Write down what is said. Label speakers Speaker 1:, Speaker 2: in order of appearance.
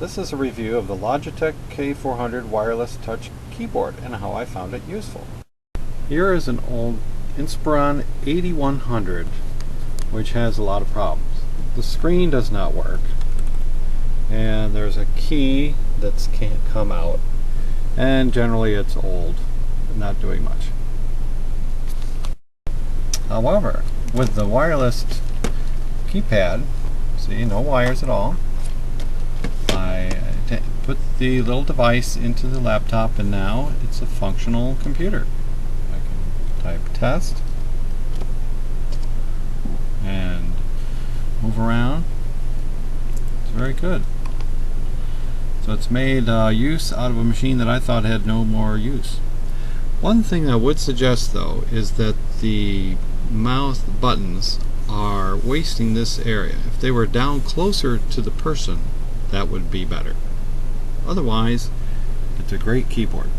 Speaker 1: This is a review of the Logitech K400 wireless touch keyboard and how I found it useful. Here is an old Inspiron 8100 which has a lot of problems. The screen does not work and there's a key that can't come out, and generally it's old, not doing much. However, with the wireless keypad, see, no wires at all, I put the little device into the laptop and now it's a functional computer. I can type test and move around. It's very good. So it's made use out of a machine that I thought had no more use. One thing I would suggest though is that the mouse buttons are wasting this area. If they were down closer to the person, that would be better. Otherwise, it's a great keyboard.